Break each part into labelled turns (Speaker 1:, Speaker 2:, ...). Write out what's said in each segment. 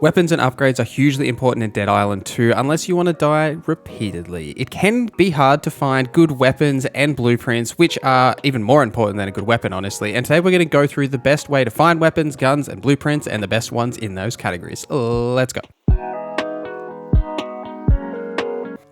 Speaker 1: Weapons and upgrades are hugely important in Dead Island 2 unless you want to die repeatedly. It can be hard to find good weapons and blueprints, which are even more important than a good weapon, honestly. And today we're going to go through the best way to find weapons, guns, and blueprints, and the best ones in those categories. Let's go.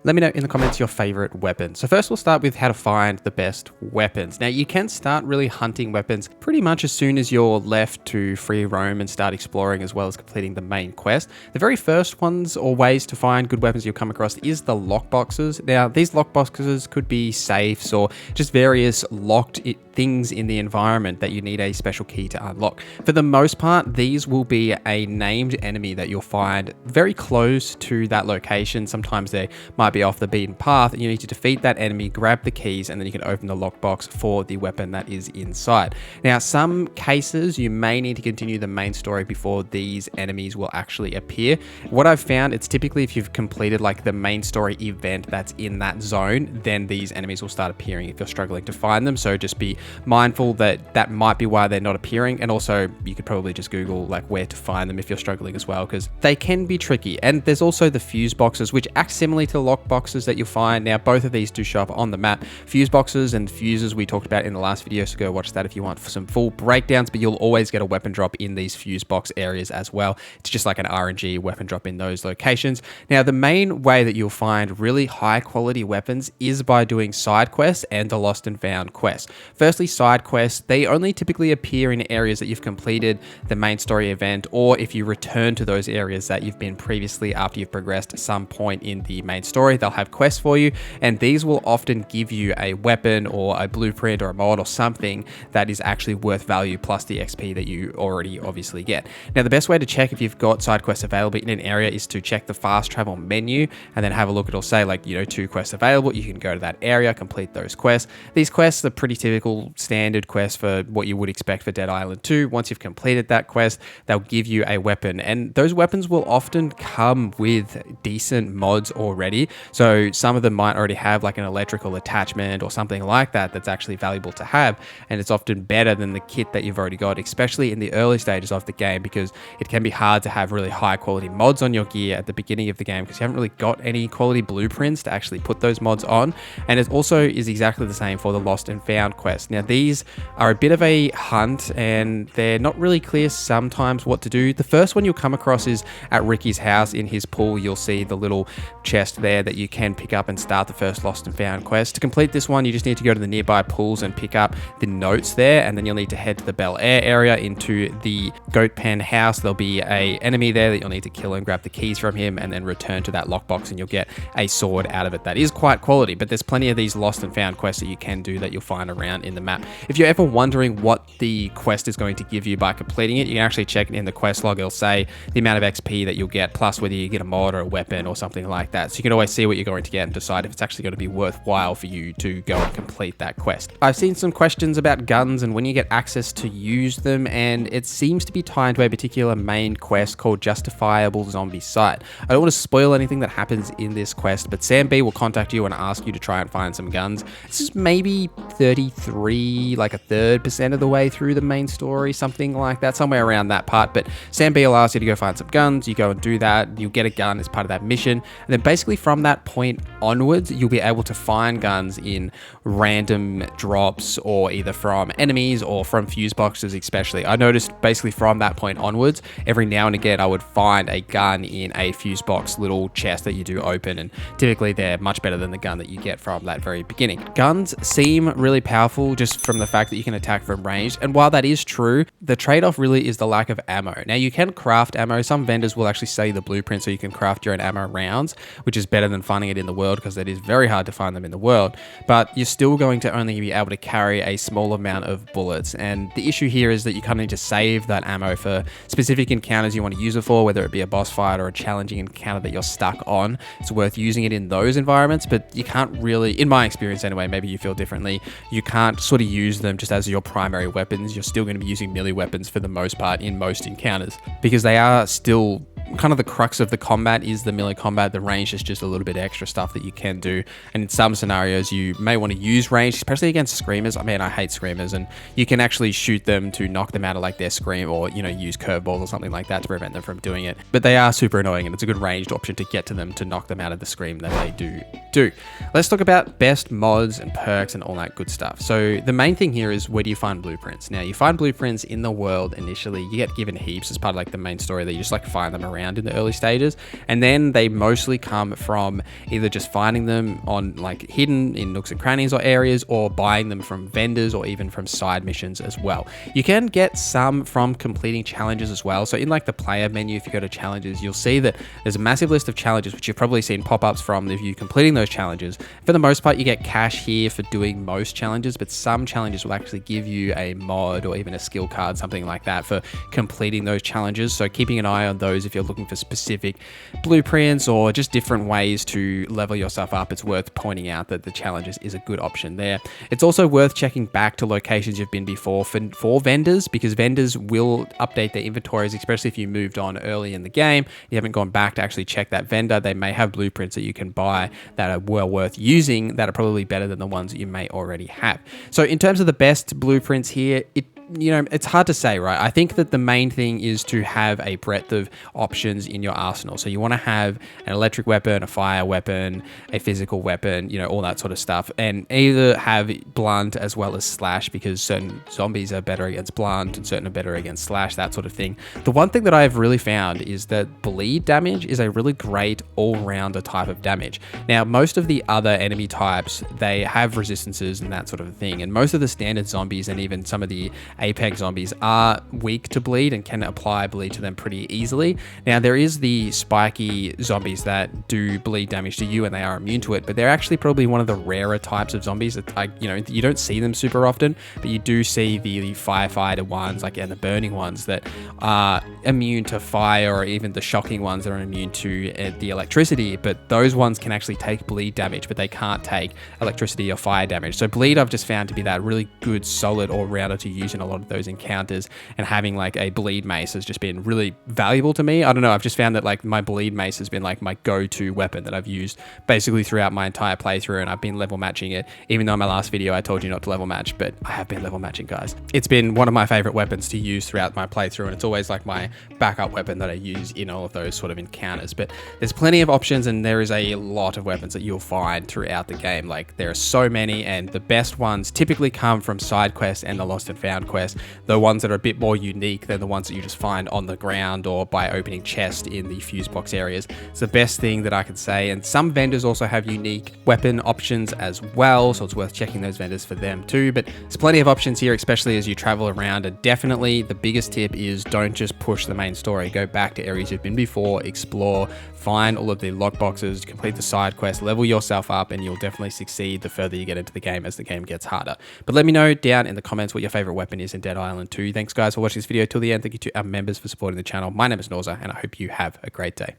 Speaker 1: Let me know in the comments your favorite weapon. So first we'll start with how to find the best weapons. Now you can start really hunting weapons pretty much as soon as you're left to free roam and start exploring, as well as completing the main quest. The very first ones or ways to find good weapons you'll come across is the lockboxes. Now these lockboxes could be safes or just various locked things in the environment that you need a special key to unlock. For the most part, these will be a named enemy that you'll find very close to that location. Sometimes they might be off the beaten path and you need to defeat that enemy, grab the keys, and then you can open the lockbox for the weapon that is inside. Now, some cases you may need to continue the main story before these enemies will actually appear. What I've found, it's typically if you've completed like the main story event that's in that zone, then these enemies will start appearing if you're struggling to find them. So just be mindful that that might be why they're not appearing. And also you could probably just Google like where to find them if you're struggling as well, because they can be tricky. And there's also the fuse boxes, which act similarly to lockboxes that you'll find. Now, both of these do show up on the map. Fuse boxes and fuses we talked about in the last video, so go watch that if you want for some full breakdowns, but you'll always get a weapon drop in these fuse box areas as well. It's just like an RNG weapon drop in those locations. Now, the main way that you'll find really high quality weapons is by doing side quests and the lost and found quests. Firstly, side quests, they only typically appear in areas that you've completed the main story event, or if you return to those areas that you've been previously after you've progressed at some point in the main story. They'll have quests for you, and these will often give you a weapon or a blueprint or a mod or something that is actually worth value, plus the XP that you already obviously get. Now, the best way to check if you've got side quests available in an area is to check the fast travel menu and then have a look. It'll say like, 2 quests available. You can go to that area, complete those quests. These quests are pretty typical standard quests for what you would expect for Dead Island 2. Once you've completed that quest, they'll give you a weapon, and those weapons will often come with decent mods already. So some of them might already have like an electrical attachment or something like that that's actually valuable to have, and it's often better than the kit that you've already got, especially in the early stages of the game, because it can be hard to have really high quality mods on your gear at the beginning of the game because you haven't really got any quality blueprints to actually put those mods on. And it also is exactly the same for the lost and found quest. Now, these are a bit of a hunt and they're not really clear sometimes what to do. The first one you'll come across is at Ricky's house. In his pool, you'll see the little chest there that you can pick up and start the first lost and found quest. To complete this one, you just need to go to the nearby pools and pick up the notes there, and then you'll need to head to the Bel Air area into the goat pen house. There'll be a enemy there that you'll need to kill and grab the keys from him, and then return to that lockbox and you'll get a sword out of it. That is quite quality, but there's plenty of these lost and found quests that you can do that you'll find around in the map. If you're ever wondering what the quest is going to give you by completing it, you can actually check it in the quest log. It'll say the amount of XP that you'll get, plus whether you get a mod or a weapon or something like that. So you can always see what you're going to get and decide if it's actually going to be worthwhile for you to go and complete that quest. I've seen some questions about guns and when you get access to use them, and it seems to be tied to a particular main quest called Justifiable Zombie Site. I don't want to spoil anything that happens in this quest, but Sam B will contact you and ask you to try and find some guns. This is maybe 33, like a third % of the way through the main story, something like that, somewhere around that part. But Sam B will ask you to go find some guns. You go and do that. You'll get a gun as part of that mission. And then basically from that point onwards, you'll be able to find guns in random drops, or either from enemies or from fuse boxes especially. I noticed basically from that point onwards, every now and again I would find a gun in a fuse box little chest that you do open, and typically they're much better than the gun that you get from that very beginning. Guns seem really powerful just from the fact that you can attack from range, and while that is true, the trade-off really is the lack of ammo. Now, you can craft ammo. Some vendors will actually sell you the blueprint so you can craft your own ammo rounds, which is better than finding it in the world, because it is very hard to find them in the world, but you're still going to only be able to carry a small amount of bullets. And the issue here is that you kind of need to save that ammo for specific encounters you want to use it for, whether it be a boss fight or a challenging encounter that you're stuck on. It's worth using it in those environments, but you can't really, in my experience anyway, maybe you feel differently, you can't sort of use them just as your primary weapons. You're still going to be using melee weapons for the most part in most encounters, because they are still kind of the crux of the combat is the melee combat. The range is just a little bit extra stuff that you can do. And in some scenarios, you may want to use range, especially against screamers. I mean, I hate screamers, and you can actually shoot them to knock them out of like their scream, or, you know, use curveballs or something like that to prevent them from doing it. But they are super annoying, and it's a good ranged option to get to them to knock them out of the scream that they do. Let's talk about best mods and perks and all that good stuff. So the main thing here is, where do you find blueprints? Now, you find blueprints in the world initially. You get given heaps as part of like the main story that you just like find them around in the early stages, and then they mostly come from either just finding them on like hidden in nooks and crannies or areas, or buying them from vendors, or even from side missions as well. You can get some from completing challenges as well. So in like the player menu, if you go to challenges, you'll see that there's a massive list of challenges, which you've probably seen pop-ups from if you're completing those challenges. For the most part, you get cash here for doing most challenges, but some challenges will actually give you a mod or even a skill card, something like that, for completing those challenges. So keeping an eye on those if you're looking for specific blueprints or just different ways to level yourself up, it's worth pointing out that the challenges is a good option there. It's also worth checking back to locations you've been before for vendors, because vendors will update their inventories, especially if you moved on early in the game. You haven't gone back to actually check that vendor. They may have blueprints that you can buy that are well worth using, that are probably better than the ones that you may already have. So in terms of the best blueprints here, it's hard to say, right? I think that the main thing is to have a breadth of options in your arsenal. So you want to have an electric weapon, a fire weapon, a physical weapon, all that sort of stuff. And either have blunt as well as slash, because certain zombies are better against blunt and certain are better against slash, that sort of thing. The one thing that I've really found is that bleed damage is a really great all-rounder type of damage. Now, most of the other enemy types, they have resistances and that sort of thing. And most of the standard zombies and even some of the Apex zombies are weak to bleed and can apply bleed to them pretty easily. Now, there is the spiky zombies that do bleed damage to you and they are immune to it, but they're actually probably one of the rarer types of zombies that, you don't see them super often, but you do see the firefighter ones, and the burning ones that are immune to fire, or even the shocking ones that are immune to the electricity. But those ones can actually take bleed damage, but they can't take electricity or fire damage. So bleed I've just found to be that really good, solid all-rounder to use in a lot of those encounters, and having like a bleed mace has just been really valuable to me. I don't know, I've just found that like my bleed mace has been like my go-to weapon that I've used basically throughout my entire playthrough, and I've been level matching it, even though in my last video I told you not to level match, but I have been level matching, guys. It's been one of my favorite weapons to use throughout my playthrough, and it's always like my backup weapon that I use in all of those sort of encounters. But there's plenty of options, and there is a lot of weapons that you'll find throughout the game. Like, there are so many, and the best ones typically come from side quests and the lost and found quests. The ones that are a bit more unique than the ones that you just find on the ground or by opening chests in the fuse box areas. It's the best thing that I can say. And some vendors also have unique weapon options as well, so it's worth checking those vendors for them too. But there's plenty of options here, especially as you travel around. And definitely the biggest tip is, don't just push the main story. Go back to areas you've been before, explore, find all of the lockboxes, complete the side quests, level yourself up, and you'll definitely succeed the further you get into the game as the game gets harder. But let me know down in the comments what your favorite weapon is in Dead Island 2. Thanks guys for watching this video till the end. Thank you to our members for supporting the channel. My name is Norza, and I hope you have a great day.